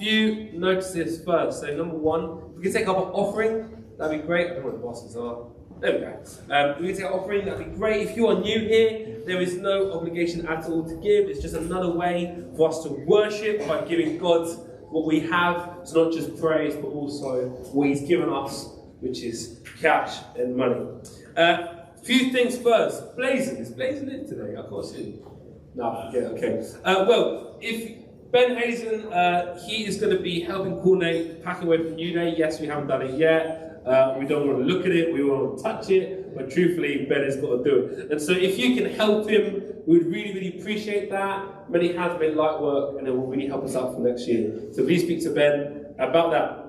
few notices first. So number one, we can take up an offering. That'd be great. I don't know what the bosses are. There we go. We can take an offering. That'd be great. If you are new here, there is no obligation at all to give. It's just another way for us to worship by giving God what we have. It's not just praise, but also what He's given us, which is cash and money. Few things first. Blazing. Is Blazing in today? I can't see him. No, yeah, okay. Well, if Ben Hazen, he is going to be helping coordinate packing away from New Day. Yes, we haven't done it yet. We don't want to look at it, we want to touch it, but truthfully, Ben has got to do it. And so if you can help him, we would really, really appreciate that. Many hands made light work, and it will really help us out for next year. So please speak to Ben about that.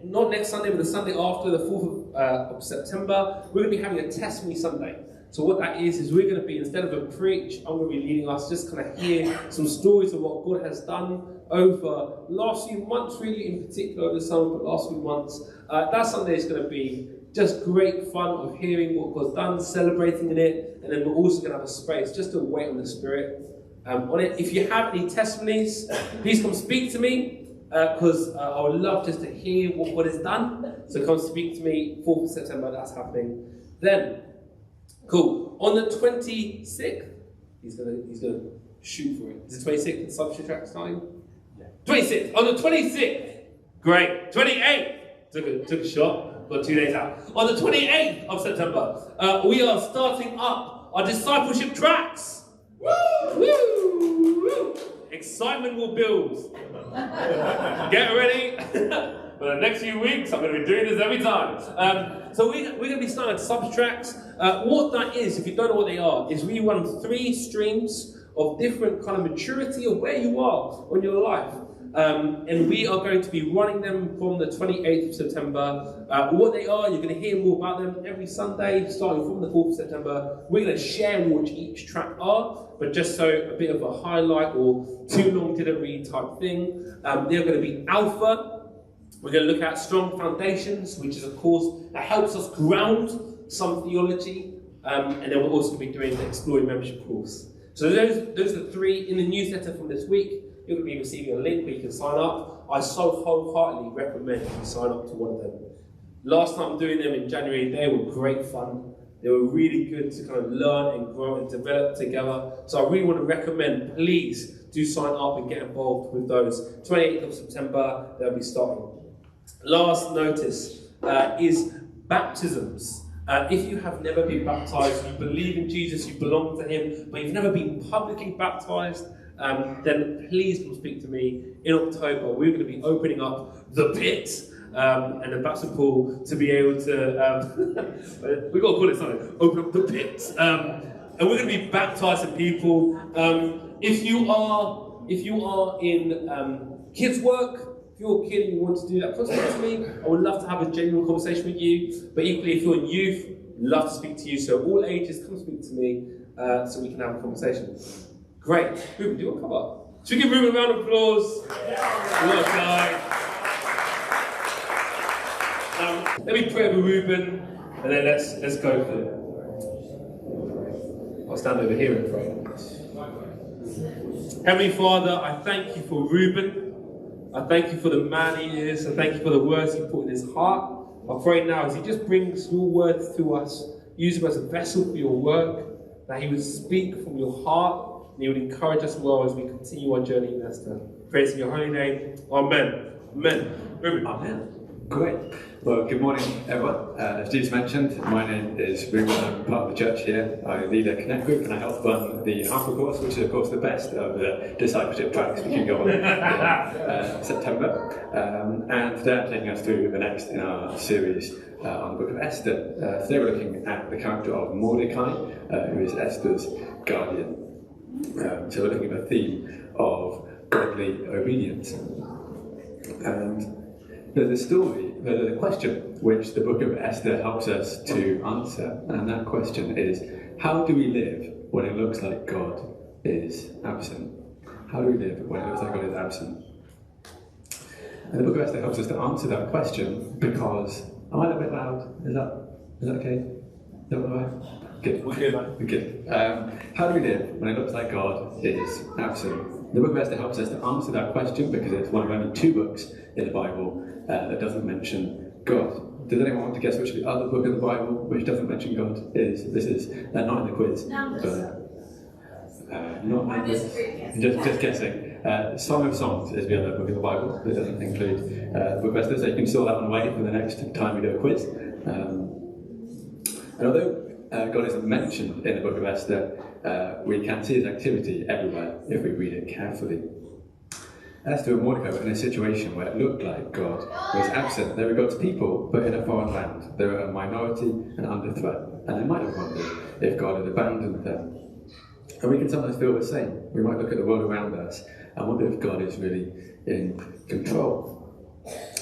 Not next Sunday, but the Sunday after, the 4th of September, we're going to be having a testimony Sunday. So what that is we're going to be, instead of a preach, I'm going to be leading us, just kind of hear some stories of what God has done over last few months, really in particular over the summer, but last few months. That Sunday is going to be just great fun of hearing what God's done, celebrating in it, and then we're also going to have a space just to wait on the Spirit on it. If you have any testimonies, please come speak to me, because I would love just to hear what God has done. So come speak to me, 4th of September, that's happening. Then, cool. On the 26th, he's gonna shoot for it. Is it 26th the substitute track starting? Yeah. 26th. On the 26th. Great. 28th. Took a shot. Got 2 days out. On the 28th of September, we are starting up our discipleship tracks. Woo! Woo! Woo! Excitement will build. Get ready. For the next few weeks, I'm going to be doing this every time. So we're going to be starting subtracts. What that is, if you don't know what they are, is we run 3 streams of different kind of maturity of where you are on your life. And we are going to be running them from the 28th of September. What they are, you're going to hear more about them every Sunday, starting from the 4th of September. We're going to share what each track are, but just so a bit of a highlight or too long didn't read type thing. They're going to be Alpha. We're going to look at Strong Foundations, which is a course that helps us ground some theology. And then we're also going to be doing the Exploring Membership course. So those are the 3 in the newsletter from this week. You're going to be receiving a link where you can sign up. I so wholeheartedly recommend you sign up to one of them. Last time doing them in January, they were great fun. They were really good to kind of learn and grow and develop together. So I really want to recommend, please do sign up and get involved with those. 28th of September, they'll be starting. Last notice is baptisms. If you have never been baptized, you believe in Jesus, you belong to Him, but you've never been publicly baptized, then please come speak to me in October. We're going to be opening up the pit and the baptism pool to be able to, we've got to call it something, open up the pit. And we're going to be baptizing people. If you are in kids work, if you're a kid and you want to do that, come speak to me. I would love to have a genuine conversation with you. But equally, if you're in youth, love to speak to you. So all ages, come speak to me so we can have a conversation. Great. Reuben, do you want to come up? Should we give Reuben a round of applause? Yeah. What a guy. Let me pray over Reuben, and then let's go for it. I'll stand over here and pray. Heavenly Father, I thank you for Reuben. I thank you for the man he is. I thank you for the words he put in his heart. I pray now as he just brings your words to us, use him as a vessel for your work, that he would speak from your heart, and he would encourage us well as we continue our journey in Esther. Praise in your holy name. Amen. Amen. Reuben. Amen. Great. Well, good morning, everyone. As Jesus mentioned, my name is Reuben. I'm part of the church here. I lead a Connect group and I help run the Alpha course, which is, of course, the best of the discipleship tracks we can go on in September. And today I'm taking us through the next in our series on the book of Esther. Today we're looking at the character of Mordecai, who is Esther's guardian. So we're looking at the theme of godly obedience. And the story, the question which the book of Esther helps us to answer, and that question is, how do we live when it looks like God is absent? How do we live when it looks like God is absent? And the book of Esther helps us to answer that question because, am I a bit loud? Is that okay? Is that all right? Good. We're good. We're good. How do we live when it looks like God is absent? The book of Esther helps us to answer that question because it's one of only 2 books in the Bible that doesn't mention God. Does anyone want to guess which of the other book of the Bible which doesn't mention God is? This is not in the quiz. Numbers. Not Numbers. Just guessing. Song of Songs is the other book of the Bible that doesn't include the book of Esther, so you can store that one away for the next time we do a quiz. And although God isn't mentioned in the book of Esther, we can see his activity everywhere if we read it carefully. Esther and Mordecai were in a situation where it looked like God was absent. They were God's people, but in a foreign land. They were a minority and under threat, and they might have wondered if God had abandoned them. And we can sometimes feel the same. We might look at the world around us and wonder if God is really in control.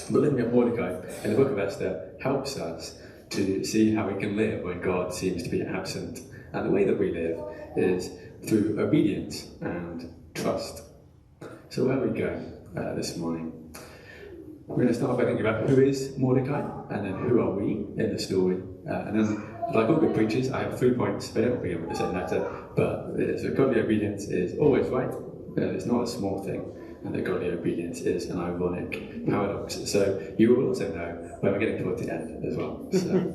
But looking at Mordecai in the book of Esther helps us to see how we can live when God seems to be absent. And the way that we live is through obedience and trust. So where are we going this morning? We're going to start by thinking about who is Mordecai, and then who are we in the story. And then, like all good preachers, I have 3 points. They don't begin with the same letter, but so godly obedience is always right. It's not a small thing. And that godly obedience is an ironic paradox. So you will also know when we're getting towards the end as well. So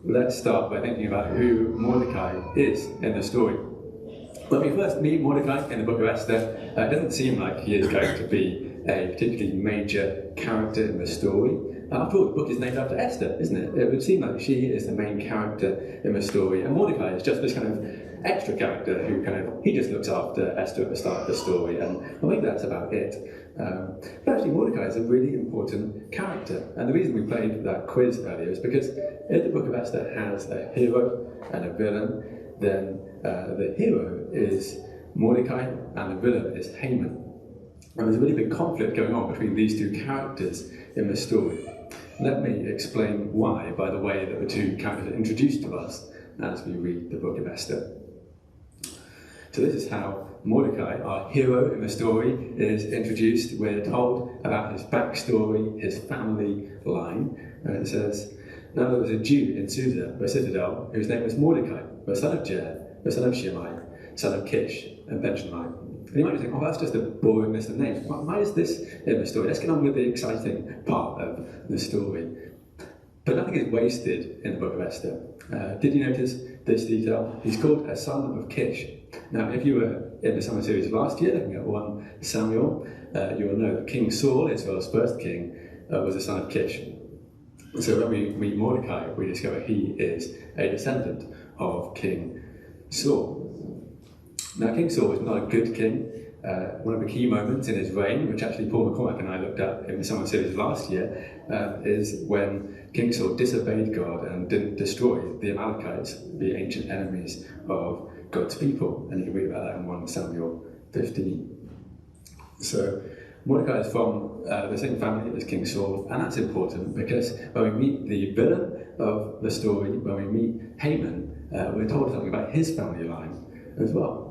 let's start by thinking about who Mordecai is in the story. When we first meet Mordecai in the book of Esther, it doesn't seem like he is going to be a particularly major character in the story. After all, the book is named after Esther, isn't it? It would seem like she is the main character in the story, and Mordecai is just this kind of extra character who he just looks after Esther at the start of the story, and I think that's about it. But actually, Mordecai is a really important character, and the reason we played that quiz earlier is because if the book of Esther has a hero and a villain, then the hero is Mordecai and the villain is Haman. And there's a really big conflict going on between these 2 characters in the story. Let me explain why by the way that the 2 characters are introduced to us as we read the book of Esther. So this is how Mordecai, our hero in the story, is introduced. We're told about his backstory, his family line. And it says, now there was a Jew in Susa, the citadel, whose name was Mordecai, the son of Jair, the son of Shimei, son of Kish, and Benjamin. And you might think, oh, that's just a boring list of names. Why is this in the story? Let's get on with the exciting part of the story. But nothing is wasted in the book of Esther. Did you notice this detail? He's called a son of Kish. Now, if you were in the summer series last year, looking at 1 Samuel, you will know that King Saul, Israel's first king, was a son of Kish. So when we meet Mordecai, we discover he is a descendant of King Saul. Now, King Saul was not a good king. One of the key moments in his reign, which actually Paul McCormack and I looked at in the summer series last year, is when King Saul disobeyed God and didn't destroy the Amalekites, the ancient enemies of God's people. And you can read about that in 1 Samuel 15. So Mordecai is from the same family as King Saul, and that's important because when we meet the villain of the story, when we meet Haman, we're told something about his family line as well.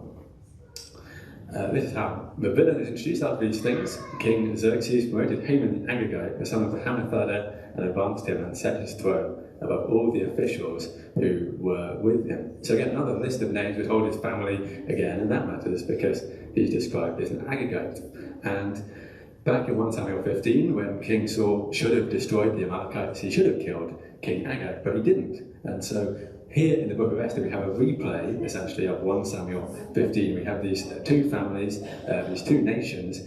This is how the villain is introduced after these things. King Xerxes promoted Haman the Agagite, the son of Hammedatha, and advanced him and set his throne above all the officials who were with him. So again, another list of names. We're told his family again, and that matters because he's described as an Agagite. And back in 1 Samuel 15, when King Saul should have destroyed the Amalekites, he should have killed King Agag, but he didn't. And so here in the book of Esther, we have a replay, essentially, of 1 Samuel 15. We have these 2 families, these 2 nations,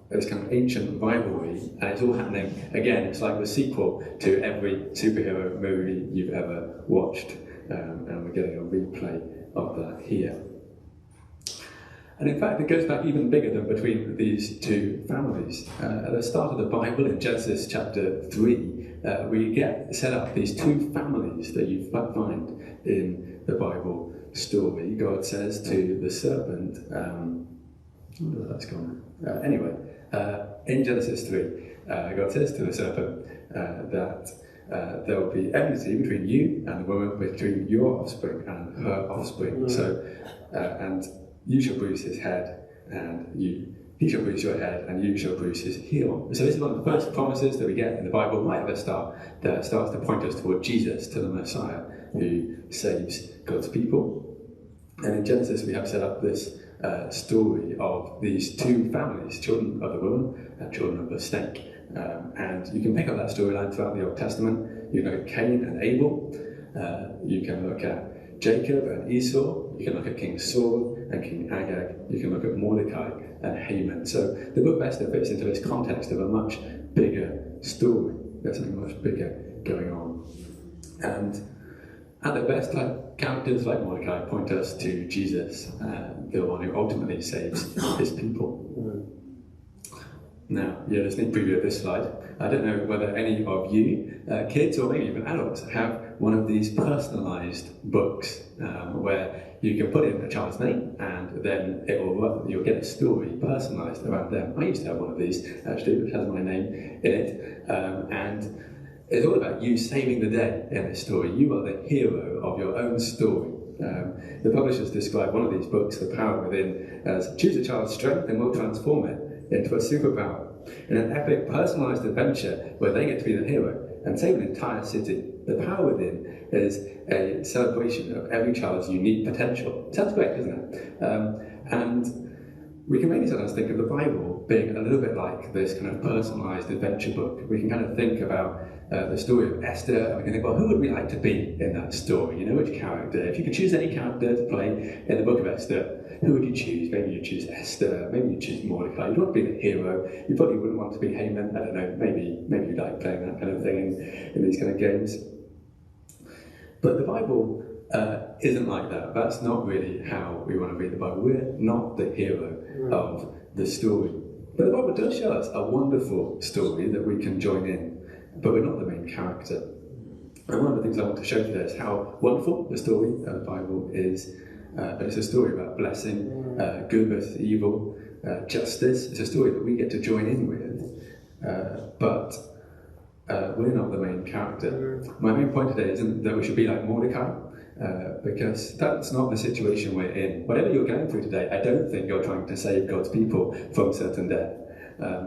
this kind of ancient rivalry, and it's all happening again. It's like the sequel to every superhero movie you've ever watched, and we're getting a replay of that here. And in fact, it goes back even bigger than between these 2 families. At the start of the Bible, in Genesis chapter 3, we get set up these 2 families that you find in the Bible story. God says to the serpent, where that's gone. Anyway, in Genesis 3, God says to the serpent that there will be enmity between you and the woman, between your offspring and her offspring. So, and you shall bruise his head, and he shall bruise your head, and you shall bruise his heel. So this is one of the first promises that we get in the Bible right at the start that starts to point us toward Jesus, to the Messiah, who saves God's people. And in Genesis we have set up this story of these two families, children of the woman and children of the snake. And you can pick up that storyline throughout the Old Testament. You can look at Cain and Abel. You can look at Jacob and Esau. You can look at King Saul and King Agag. You can look at Mordecai and Haman. So the book of Esther fits into this context of a much bigger story. There's something much bigger going on. And at the best, characters like Mordecai point us to Jesus, the one who ultimately saves his people. Now, a sneak preview of this slide. I don't know whether any of you, kids or maybe even adults, have one of these personalised books where you can put in a child's name and then you'll get a story personalised around them. I used to have one of these actually, which has my name in it, and it's all about you saving the day in this story. You are the hero of your own story. The publishers describe one of these books, The Power Within, as choose a child's strength and we'll transform it into a superpower. In an epic, personalised adventure where they get to be the hero and save an entire city. The Power Within is a celebration of every child's unique potential. Sounds great, doesn't it? And we can maybe sometimes think of the Bible being a little bit like this kind of personalised adventure book. We can kind of think about the story of Esther, and we can think, well, who would we like to be in that story? Which character? If you could choose any character to play in the book of Esther, who would you choose? Maybe you'd choose Esther, maybe you'd choose Mordecai. You'd want to be the hero. You probably wouldn't want to be Haman. I don't know, maybe you like playing that kind of thing in these kind of games. But the Bible isn't like that. That's not really how we want to read the Bible. We're not the hero of the story. But the Bible does show us a wonderful story that we can join in, but we're not the main character. And one of the things I want to show today is how wonderful the story of the Bible is. It's a story about blessing, good versus evil, justice. It's a story that we get to join in with, but we're not the main character. My main point today isn't that we should be like Mordecai, because that's not the situation we're in. Whatever you're going through today, I don't think you're trying to save God's people from certain death.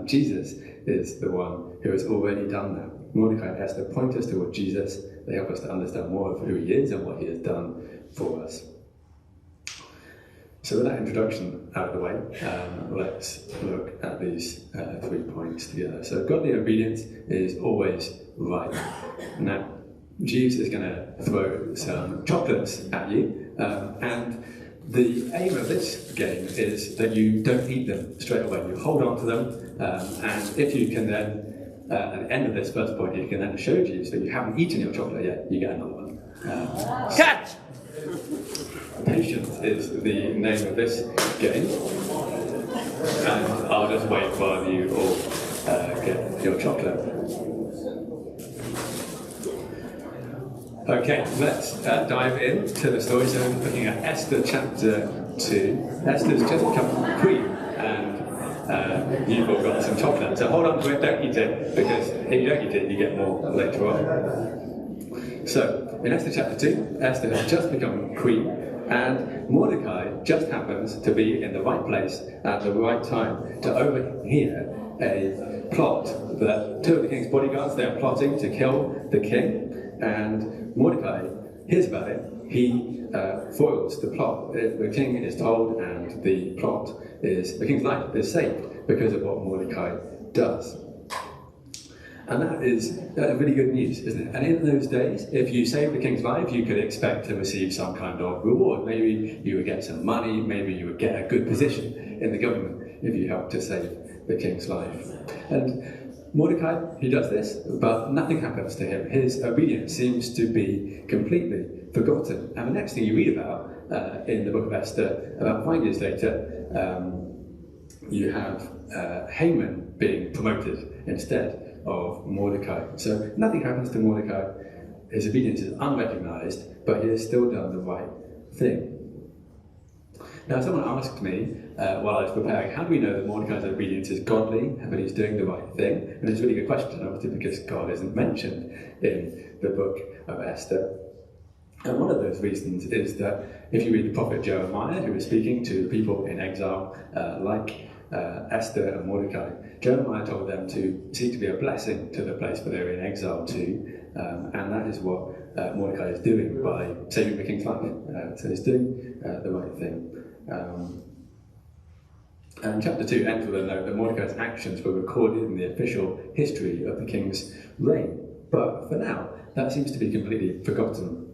Jesus is the one who has already done that. Mordecai and Esther point us toward Jesus. They help us to understand more of who he is and what he has done for us. So with that introduction out of the way, let's look at these 3 points together. So godly obedience is always right. Now, Jeeves is going to throw some chocolates at you, and the aim of this game is that you don't eat them straight away. You hold on to them, and if you can then, at the end of this first point, you can then show Jeeves that you haven't eaten your chocolate yet, you get another one. Catch! Patience is the name of this game, and I'll just wait while you all get your chocolate. Okay, let's dive into the story. So I'm looking at Esther chapter 2. Esther's just become queen, and you've all got some chocolate. So hold on to it, don't eat it, because if you don't eat it, you get more later on. So, in Esther chapter 2, Esther has just become queen, and Mordecai just happens to be in the right place at the right time to overhear a plot that two of the king's bodyguards, they're plotting to kill the king, and Mordecai hears about it. He foils the plot. The king is told, and the king's life is saved because of what Mordecai does. And that is really good news, isn't it? And in those days, if you saved the king's life, you could expect to receive some kind of reward. Maybe you would get some money, maybe you would get a good position in the government if you helped to save the king's life. And Mordecai, he does this, but nothing happens to him. His obedience seems to be completely forgotten. And the next thing you read about in the book of Esther, about 5 years later, you have Haman being promoted instead of Mordecai. So nothing happens to Mordecai. His obedience is unrecognized, but he has still done the right thing. Now, someone asked me while I was preparing, how do we know that Mordecai's obedience is godly, but he's doing the right thing? And it's a really good question, obviously, because God isn't mentioned in the book of Esther. And one of those reasons is that if you read the prophet Jeremiah, who was speaking to the people in exile, like Esther and Mordecai, Jeremiah told them to seek to be a blessing to the place where they were in exile to, and that is what Mordecai is doing by saving the king's life. So he's doing the right thing. And chapter 2 ends with a note that Mordecai's actions were recorded in the official history of the king's reign. But for now, that seems to be completely forgotten.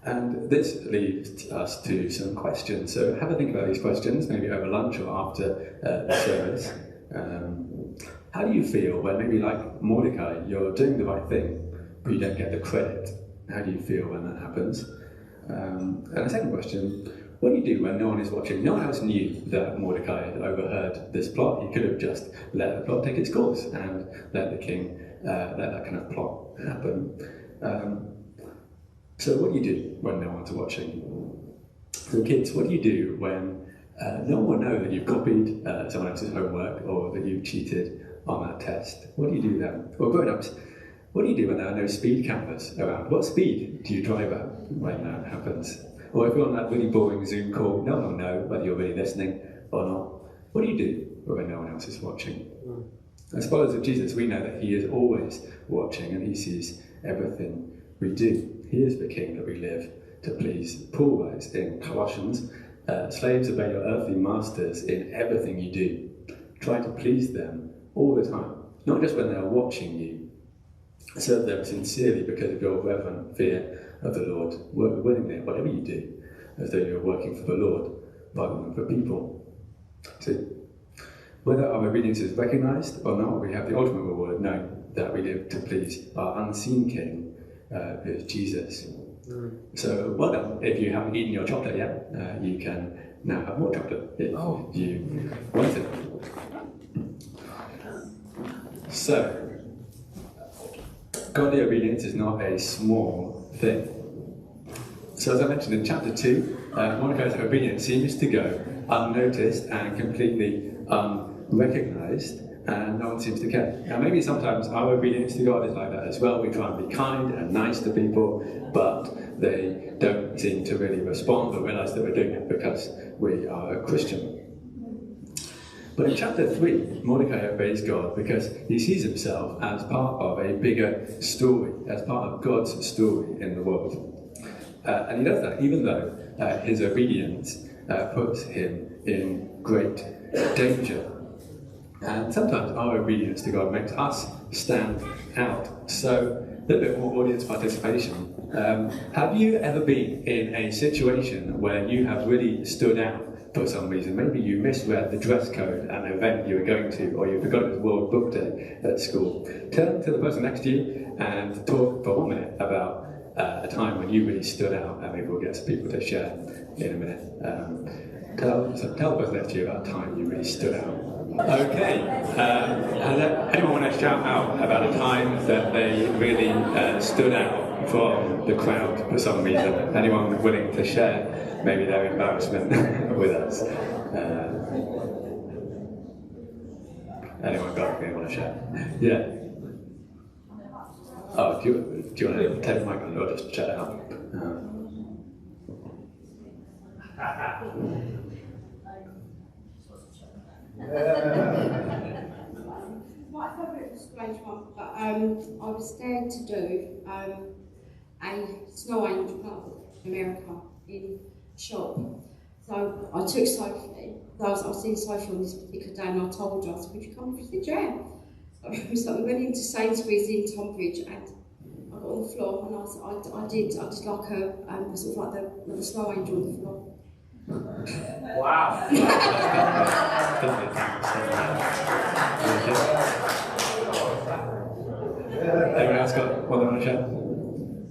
And this leads us to some questions. So have a think about these questions, maybe over lunch or after the service. How do you feel when maybe like Mordecai, you're doing the right thing, but you don't get the credit? How do you feel when that happens? And the second question, what do you do when no one is watching? No one else knew that Mordecai had overheard this plot. He could have just let the plot take its course and let the king let that kind of plot happen. So what do you do when no one's watching? So kids, what do you do when no one will know that you've copied someone else's homework or that you've cheated on that test? What do you do then? Well, grown-ups, what do you do when there are no speed cameras around? What speed do you drive at when that happens? Or if you're on that really boring Zoom call, no one will know whether you're really listening or not. What do you do when no one else is watching? As followers of Jesus, we know that he is always watching and he sees everything we do. He is the king that we live to please. Paul writes in Colossians, slaves, obey your earthly masters in everything you do. Try to please them all the time, not just when they are watching you. Serve them sincerely because of your reverent fear of the Lord. Work willingly at whatever you do, as though you're working for the Lord rather than for people. So, whether our obedience is recognised or not, we have the ultimate reward, knowing that we live to please our unseen King, who is Jesus. So, well done. If you haven't eaten your chocolate yet, you can now have more chocolate if you want it. So, godly obedience is not a small thing. So as I mentioned in chapter 2, Mordecai's obedience seems to go unnoticed and completely unrecognised, and no one seems to care. Now maybe sometimes our obedience to God is like that as well. We try and be kind and nice to people, but they don't seem to really respond or realise that we're doing it because we are a Christian. But in chapter 3, Mordecai obeys God because he sees himself as part of a bigger story, as part of God's story in the world. And he does that even though his obedience puts him in great danger. And sometimes our obedience to God makes us stand out. So, a little bit more audience participation. Have you ever been in a situation where you have really stood out for some reason? Maybe you misread the dress code at an event you were going to, or you forgot it was World Book Day at school. Turn to the person next to you and talk for 1 minute about a time when you really stood out, and maybe we'll get some people to share in a minute. Tell the person next to you about a time you really stood out. Okay, anyone want to shout out about a time that they really stood out from the crowd for some reason? Anyone willing to share maybe their embarrassment with us? Anyone got anything want to share? Yeah. Oh, do you want to take the mic or just chat it out? My favourite was a strange one, but I was there to do a snow angel club in America in a shop. So I took Sophie, I was seeing Sophie on this particular day, and I told her, I said, would you come? She said, yeah. So we went into Sainsbury's in Tonbridge, and I got on the floor, and I did like a sort of like the snow angel on the floor. Wow. Anyone else got one they want to share?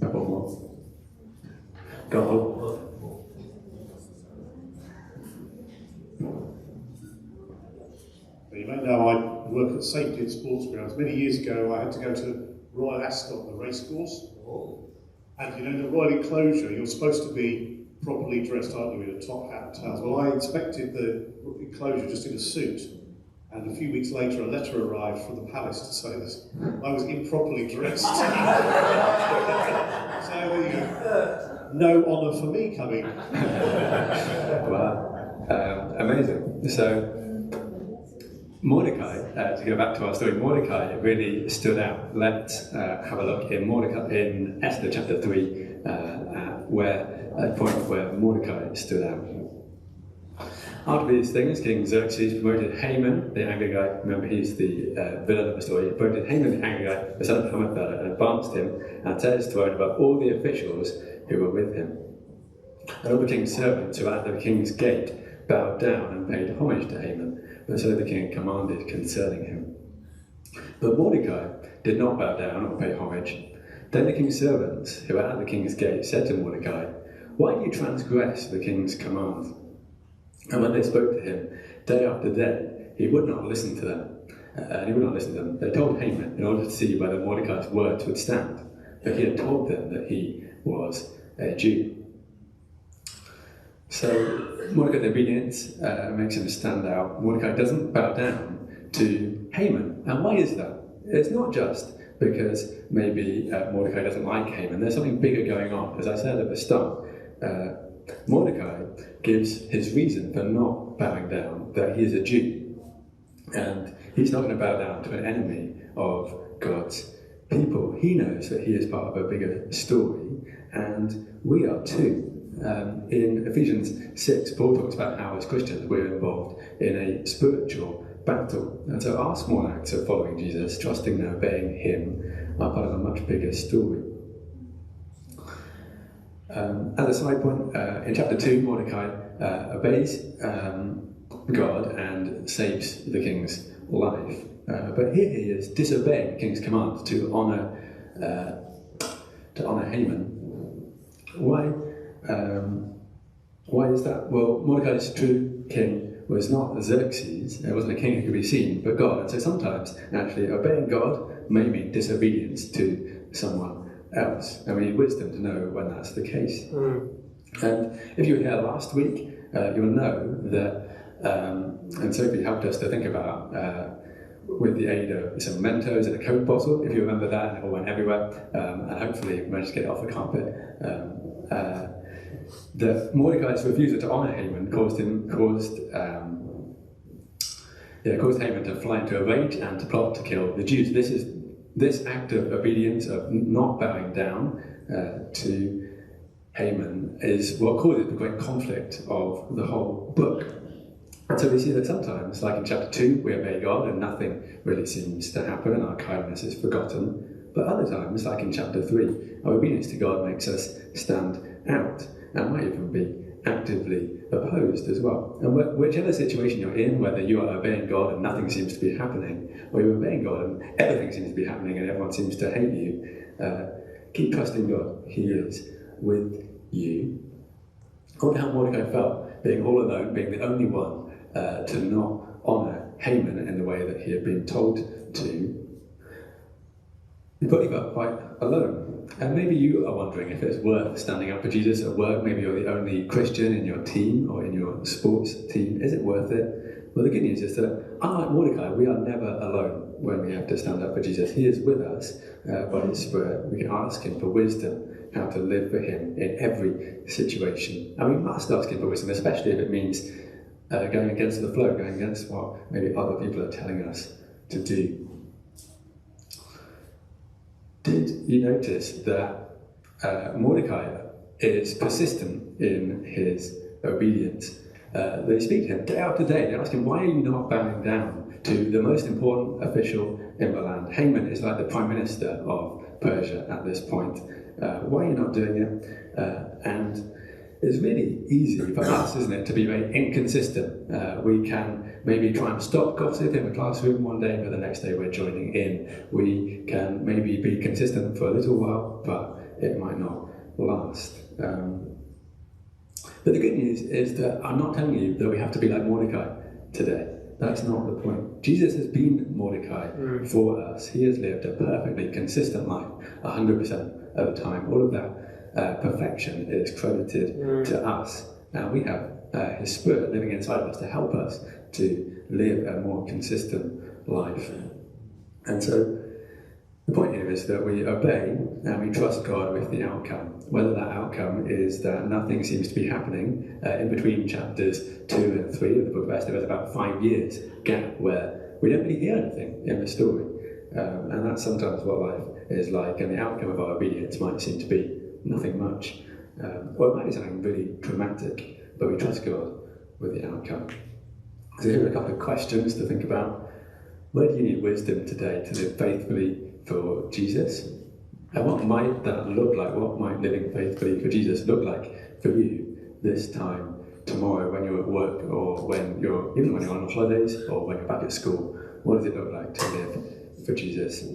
Couple more. Go on. You may know I work at safety at sports grounds. Many years ago I had to go to Royal Ascot, the racecourse. And you know, in the Royal Enclosure you're supposed to be properly dressed, aren't you, in a top hat and towels. Well, I inspected the enclosure just in a suit, and a few weeks later a letter arrived from the palace to say that I was improperly dressed. So there you go. No honour for me coming. Wow, amazing. So Mordecai, to go back to our story, Mordecai really stood out. Let's have a look in Esther chapter 3, at a point where Mordecai stood out. After these things, King Xerxes promoted Haman, the Agagite. Remember, he's the villain of the story. He promoted Haman, the Agagite, the son of Hammedatha, and advanced him and set his throne above all the officials who were with him. And all the king's servants who were at the king's gate bowed down and paid homage to Haman, but so the king commanded concerning him. But Mordecai did not bow down or pay homage. Then the king's servants who were at the king's gate said to Mordecai, "Why do you transgress the king's command?" And when they spoke to him day after day, he would not listen to them. They told Haman in order to see whether Mordecai's words would stand. But he had told them that he was a Jew. So Mordecai's obedience makes him stand out. Mordecai doesn't bow down to Haman. And why is that? It's not just because maybe Mordecai doesn't like Haman. There's something bigger going on. As I said at the start, Mordecai gives his reason for not bowing down, that he is a Jew. And he's not going to bow down to an enemy of God's people. He knows that he is part of a bigger story, and we are too. In Ephesians 6, Paul talks about how as Christians we're involved in a spiritual battle. And so our small acts of following Jesus, trusting and obeying him, are part of a much bigger story. As a side point, in chapter 2, Mordecai obeys God and saves the king's life. But here he is disobeying the king's command to honour Haman. Why is that? Well, Mordecai's true king was not Xerxes. It wasn't a king who could be seen, but God. And so sometimes, actually, obeying God may mean disobedience to someone else, and we need wisdom to know when that's the case. And if you were here last week, you'll know that, and Sophie helped us to think about, with the aid of some Mentos and a Coke bottle, if you remember that, and it all went everywhere, and hopefully managed to get it off the carpet. That Mordecai's refusal to honour Haman caused Haman to fly into a rage and to plot to kill the Jews. This act of obedience, of not bowing down to Haman, is what causes the great conflict of the whole book. And so we see that sometimes, like in chapter 2, we obey God and nothing really seems to happen and our kindness is forgotten. But other times, like in chapter 3, our obedience to God makes us stand out and might even be actively opposed as well. And whichever situation you're in, whether you are obeying God and nothing seems to be happening, or you're obeying God and everything seems to be happening and everyone seems to hate you, keep trusting God. He is with you. I wonder how Mordecai felt being all alone, being the only one to not honour Haman in the way that he had been told to. He probably felt quite alone. And maybe you are wondering if it's worth standing up for Jesus at work. Maybe you're the only Christian in your team or in your sports team. Is it worth it? Well, the good news is that, unlike Mordecai, we are never alone when we have to stand up for Jesus. He is with us by his Spirit. We can ask him for wisdom, how to live for him in every situation. And we must ask him for wisdom, especially if it means going against the flow, going against what maybe other people are telling us to do. Did you notice that Mordecai is persistent in his obedience? They speak to him day after day. They ask him, why are you not bowing down to the most important official in the land? Haman is like the prime minister of Persia at this point. Why are you not doing it? And it's really easy for us, isn't it, to be very inconsistent. We can maybe try and stop gossip in the classroom one day, but the next day we're joining in. We can maybe be consistent for a little while, but it might not last. But the good news is that I'm not telling you that we have to be like Mordecai today. That's not the point. Jesus has been Mordecai for us. He has lived a perfectly consistent life, 100% of the time. All of that perfection is credited to us. Now we have his Spirit living inside of us to help us to live a more consistent life. And so the point here is that we obey and we trust God with the outcome. Whether that outcome is that nothing seems to be happening in between chapters 2 and 3 of the book of Esther, there's about 5 years gap where we don't really hear anything in the story. And that's sometimes what life is like, and the outcome of our obedience might seem to be nothing much. Or it might be something really dramatic, but we trust God with the outcome. So here are a couple of questions to think about. Where do you need wisdom today to live faithfully for Jesus? And what might that look like? What might living faithfully for Jesus look like for you this time tomorrow when you're at work, or even when you're on holidays, or when you're back at school? What does it look like to live for Jesus?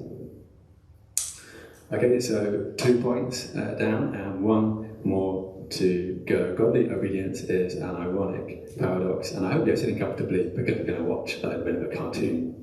Okay, so 2 points down and one more to go. Godly obedience is an ironic paradox, and I hope you're sitting comfortably because we're going to watch a little bit of a cartoon.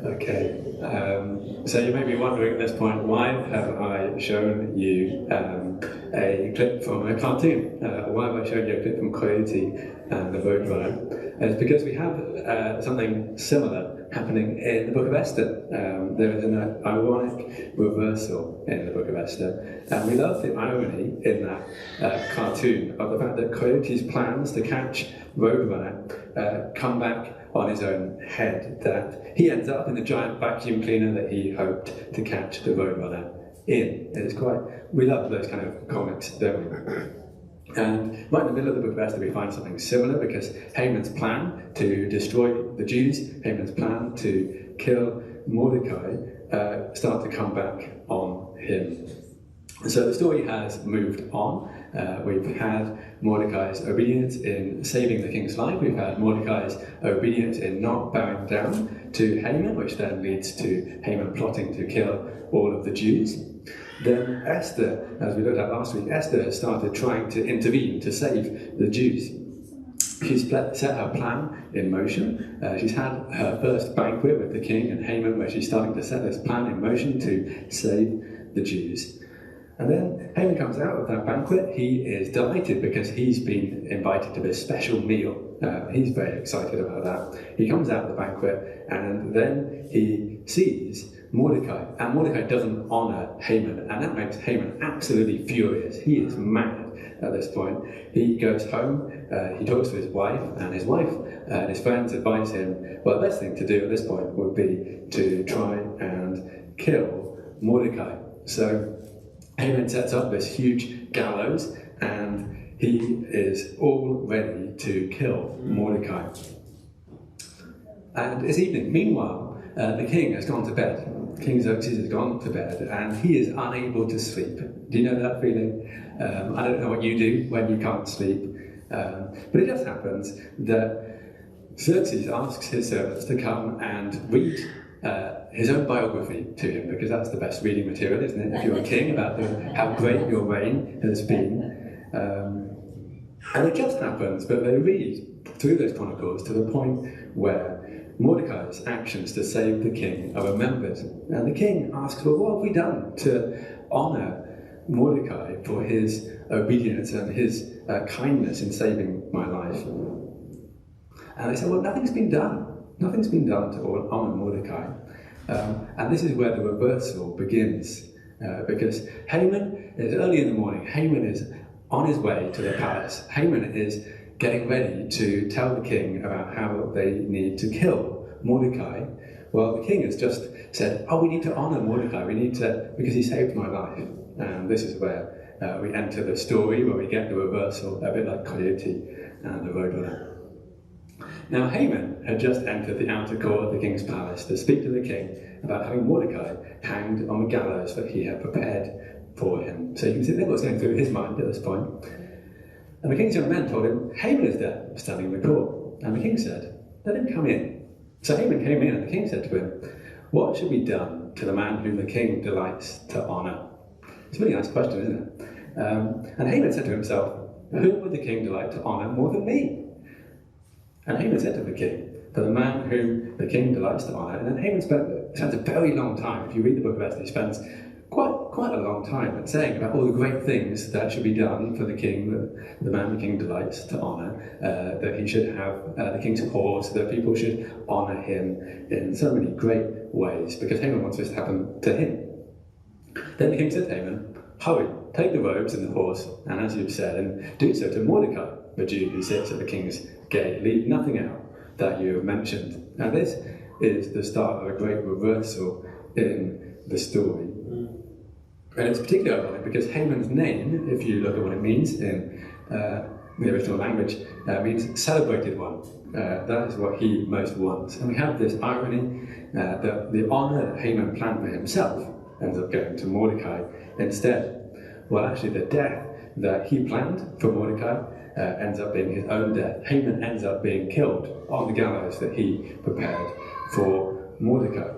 Okay, so you may be wondering at this point, why have I shown you a clip from a cartoon? Why have I shown you a clip from Coyote and the Roadrunner? And it's because we have something similar happening in the book of Esther. There is an ironic reversal in the book of Esther, and we love the irony in that cartoon of the fact that Coyote's plans to catch Roadrunner come back on his own head, that he ends up in the giant vacuum cleaner that he hoped to catch the Roadrunner in. We love those kind of comics, don't we? And right in the middle of the book of Esther we find something similar, because Haman's plan to destroy the Jews, Haman's plan to kill Mordecai, start to come back on him. So the story has moved on. We've had Mordecai's obedience in saving the king's life. We've had Mordecai's obedience in not bowing down to Haman, which then leads to Haman plotting to kill all of the Jews. Then Esther, as we looked at last week, Esther has started trying to intervene to save the Jews. She's set her plan in motion. She's had her first banquet with the king and Haman, where she's starting to set this plan in motion to save the Jews. And then Haman comes out of that banquet. He is delighted because he's been invited to this special meal. He's very excited about that. He comes out of the banquet and then he sees Mordecai. And Mordecai doesn't honour Haman, and that makes Haman absolutely furious. He is mad at this point. He goes home, he talks to his wife, and his wife and his friends advise him, well, the best thing to do at this point would be to try and kill Mordecai. So Haman sets up this huge gallows, and he is all ready to kill Mordecai. And it's evening. Meanwhile, the king has gone to bed. King Xerxes has gone to bed, and he is unable to sleep. Do you know that feeling? I don't know what you do when you can't sleep, but it just happens that Xerxes asks his servants to come and read his own biography to him, because that's the best reading material, isn't it? If you're a king, about how great your reign has been. And it just happens, but they read through those chronicles to the point where Mordecai's actions to save the king are remembered. And the king asks, well, what have we done to honour Mordecai for his obedience and his kindness in saving my life? And they say, well, nothing's been done. Nothing's been done to honour Mordecai. And this is where the reversal begins. Because Haman is early in the morning. Haman is on his way to the palace. Haman is getting ready to tell the king about how they need to kill Mordecai. Well, the king has just said, oh, we need to honour Mordecai. We need to, because he saved my life. And this is where we enter the story, where we get the reversal, a bit like Coyote and the Roadrunner. Now, Haman had just entered the outer court of the king's palace to speak to the king about having Mordecai hanged on the gallows that he had prepared for him. So you can see what's going through his mind at this point. And the king's young men told him, Haman is there, standing in the court. And the king said, let him come in. So Haman came in, and the king said to him, what should be done to the man whom the king delights to honour? It's a really nice question, isn't it? And Haman said to himself, whom would the king delight to honour more than me? And Haman said to the king, for the man whom the king delights to honour. And then Haman spends a very long time. If you read the book of Esther, he spends quite a long time saying about all the great things that should be done for the king, the man the king delights to honour, that he should have the king's horse, that people should honour him in so many great ways, because Haman wants this to happen to him. Then the king said to Haman, hurry, take the robes and the horse, and as you've said, and do so to Mordecai, the Jew who sits at the king's gate. Leave nothing out that you have mentioned. And this is the start of a great reversal in the story. And it's particularly ironic because Haman's name, if you look at what it means in the original language, means celebrated one. That is what he most wants. And we have this irony that the honour that Haman planned for himself ends up going to Mordecai instead. Well, actually, the death that he planned for Mordecai ends up being his own death. Haman ends up being killed on the gallows that he prepared for Mordecai.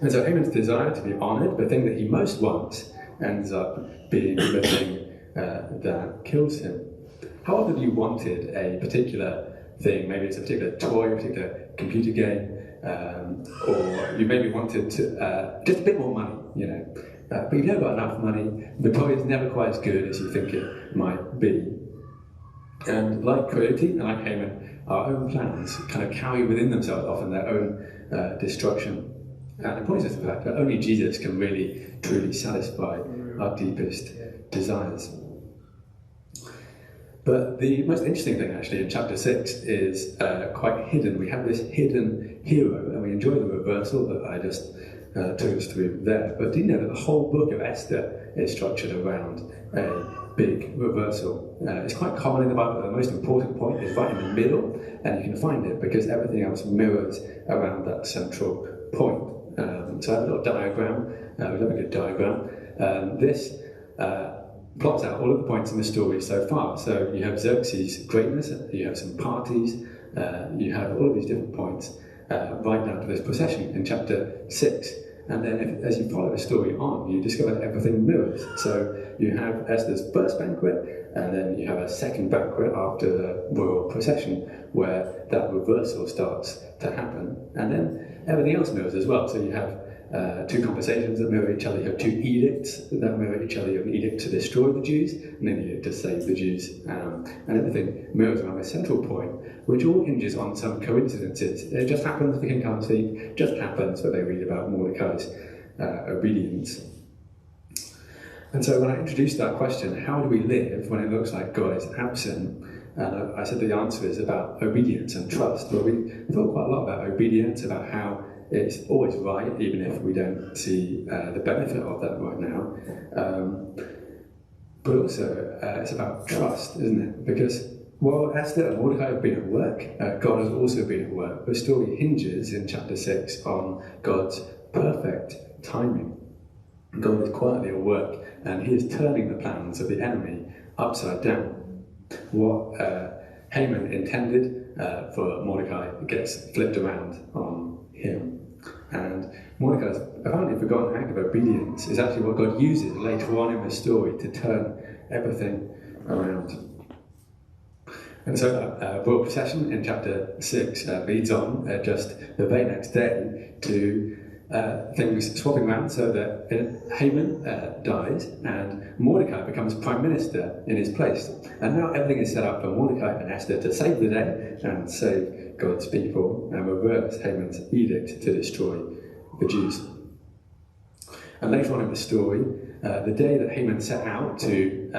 And so Haman's desire to be honoured, the thing that he most wants, ends up being the thing that kills him. How often have you wanted a particular thing? Maybe it's a particular toy, a particular computer game, or you maybe wanted to, just a bit more money, you know. But you've never got enough money. The toy is never quite as good as you think it might be. And like Coyote and like Haman, our own plans kind of carry within themselves often their own destruction. And it points us to the fact that only Jesus can really, truly satisfy our deepest desires. But the most interesting thing, actually, in chapter 6 is quite hidden. We have this hidden hero, and we enjoy the reversal that I just took us through there. But do you know that the whole book of Esther is structured around a big reversal? It's quite common in the Bible. The most important point is right in the middle, and you can find it because everything else mirrors around that central point. So I have a little diagram. We have a good diagram. This plots out all of the points in the story so far. So you have Xerxes' greatness, you have some parties, you have all of these different points right down to this procession in chapter 6. And then as you follow the story on, you discover that everything mirrors. So you have Esther's first banquet, and then you have a second banquet after the royal procession, where that reversal starts to happen. And then everything else mirrors as well. So you have two conversations that mirror each other. You have two edicts that mirror each other. You have an edict to destroy the Jews, and then an edict to save the Jews. And everything mirrors around a central point, which all hinges on some coincidences. It just happens, the king can't speak, it just happens that they read about Mordecai's obedience. And so when I introduced that question, how do we live when it looks like God is absent? And I said the answer is about obedience and trust. Well, we thought quite a lot about obedience, about how it's always right, even if we don't see the benefit of that right now. But also, it's about trust, isn't it? Because while Esther and Mordecai have been at work, God has also been at work. The story hinges in chapter 6 on God's perfect timing. God is quietly at work, and he is turning the plans of the enemy upside down. What Haman intended for Mordecai gets flipped around on him. And Mordecai's apparently forgotten act of obedience is actually what God uses later on in the story to turn everything around. And so that royal procession in chapter 6 leads on just the very next day to things swapping around, so that Haman dies and Mordecai becomes prime minister in his place. And now everything is set up for Mordecai and Esther to save the day and save God's people and reverse Haman's edict to destroy the Jews. And later on in the story, the day that Haman set out to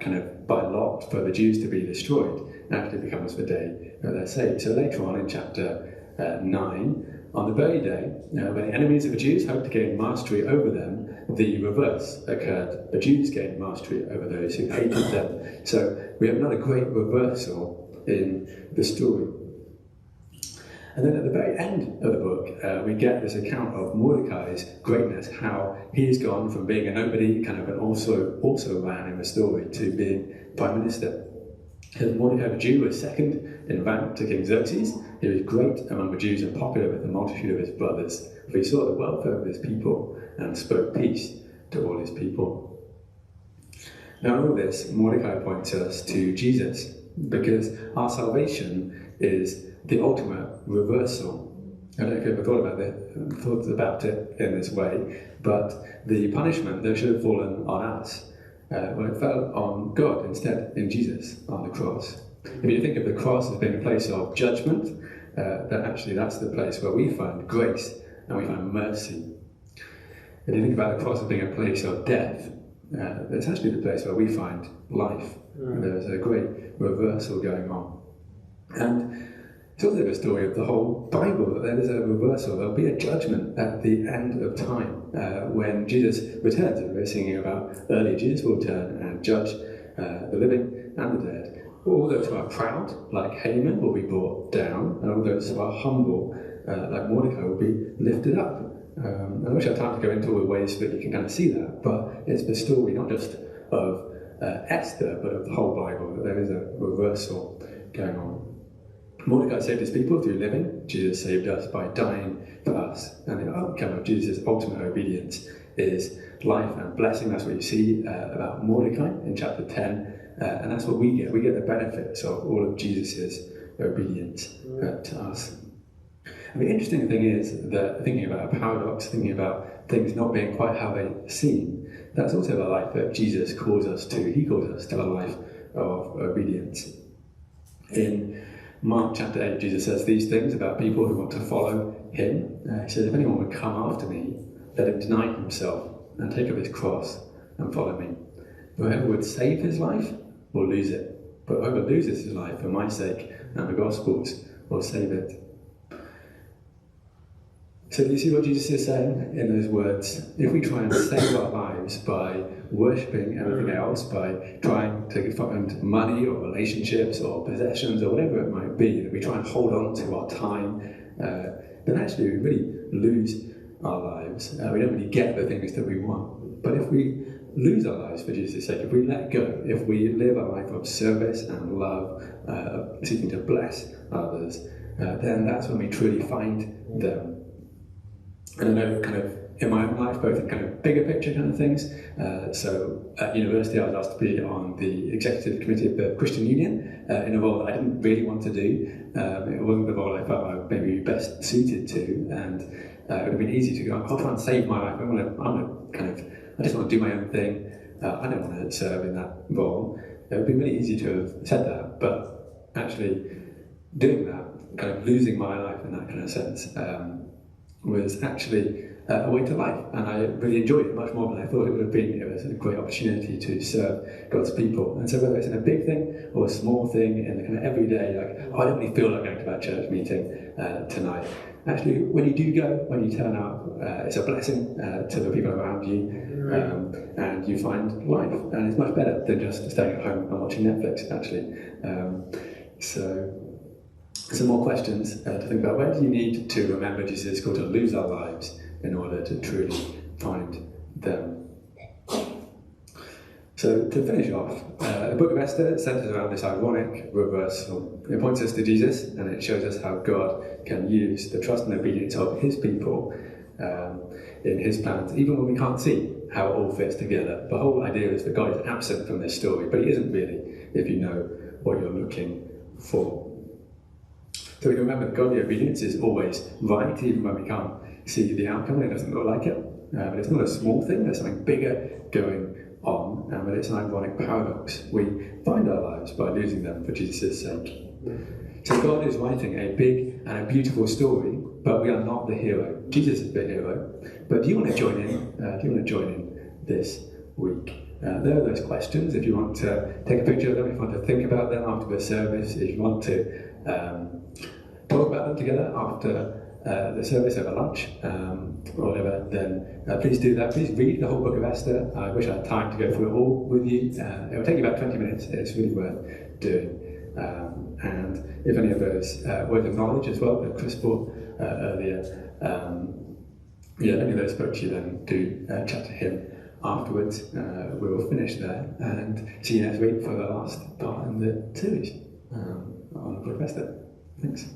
kind of by lot for the Jews to be destroyed actually becomes the day that they're saved. So later on in chapter 9, on the very day when the enemies of the Jews hoped to gain mastery over them, the reverse occurred. The Jews gained mastery over those who hated them. So we have another great reversal in the story. And then at the very end of the book, we get this account of Mordecai's greatness, how he's gone from being a nobody, kind of an also ran in the story, to being prime minister. Mordecai the Jew was second in rank to King Xerxes. He was great among the Jews and popular with the multitude of his brothers, for he saw the welfare of his people and spoke peace to all his people. Now in all this, Mordecai points us to Jesus, because our salvation is the ultimate reversal. I don't know if you ever thought about it in this way, but the punishment that should have fallen on us, well, it fell on God instead, in Jesus, on the cross. If you think of the cross as being a place of judgment, then actually that's the place where we find grace and we find mercy. If you think about the cross as being a place of death, it's actually the place where we find life. And there's a great reversal going on. And it's also the story of the whole Bible, that there is a reversal. There'll be a judgment at the end of time when Jesus returns. And we're singing about early Jesus will return and judge the living and the dead. All those who are proud, like Haman, will be brought down, and all those who are humble, like Mordecai, will be lifted up. I wish I had time to go into all the ways that you can kind of see that, but it's the story not just of Esther, but of the whole Bible, that there is a reversal going on. Mordecai saved his people through living. Jesus saved us by dying for us. And the outcome of Jesus' ultimate obedience is life and blessing. That's what you see about Mordecai in chapter 10. And that's what we get. We get the benefits of all of Jesus' obedience to us. And the interesting thing is that thinking about a paradox, thinking about things not being quite how they seem, that's also the life that Jesus calls us to. He calls us to a life of obedience. In Mark chapter 8, Jesus says these things about people who want to follow him. He says, if anyone would come after me, let him deny himself and take up his cross and follow me. Whoever would save his life will lose it, but whoever loses his life for my sake and the gospel's will save it. So do you see what Jesus is saying in those words? If we try and save our lives by worshipping everything else, by trying to find money or relationships or possessions or whatever it might be, that we try and hold on to our time, then actually we really lose our lives. We don't really get the things that we want. But if we lose our lives for Jesus' sake, if we let go, if we live a life of service and love, seeking to bless others, then that's when we truly find them. And I know kind of in my own life, both in kind of bigger picture kind of things. So at university, I was asked to be on the executive committee of the Christian Union in a role that I didn't really want to do. It wasn't the role I felt I would maybe be best suited to, and it would have been easy to go, I'll try and save my life. I just want to do my own thing. I don't want to serve in that role. It would be really easy to have said that, but actually doing that, kind of losing my life in that kind of sense, was actually a way to life, and I really enjoyed it much more than I thought it would have been. It was a great opportunity to serve God's people. And so whether it's in a big thing or a small thing, in the kind of everyday, like, oh, I don't really feel like going to that church meeting tonight. Actually, when you do go, when you turn up, it's a blessing to the people around you, and you find life. And it's much better than just staying at home and watching Netflix, actually. So some more questions to think about. Where do you need to remember Jesus is called to lose our lives in order to truly find them? So to finish off, the book of Esther centers around this ironic reversal. It points us to Jesus, and it shows us how God can use the trust and obedience of his people in his plans, even when we can't see how it all fits together. The whole idea is that God is absent from this story, but he isn't really, if you know what you're looking for. So we can remember that godly obedience is always right, even when we can't see the outcome and it doesn't look like it. But it's not a small thing, there's something bigger going on, but it's an ironic paradox. We find our lives by losing them for Jesus' sake. So God is writing a big and a beautiful story, but we are not the hero. Jesus is the hero. But do you want to join in? Do you want to join in this week? There are those questions. If you want to take a picture of them, if you want to think about them after the service, if you want to talk about them together after the service over lunch or whatever, then please do that. Please read the whole book of Esther. I wish I had time to go through it all with you. It will take you about 20 minutes. It's really worth doing. And if any of those words of knowledge as well that Chris brought earlier, any of those spoke to you, then do chat to him afterwards. We will finish there and see you next week for the last part in the series on the book of Esther. Thanks.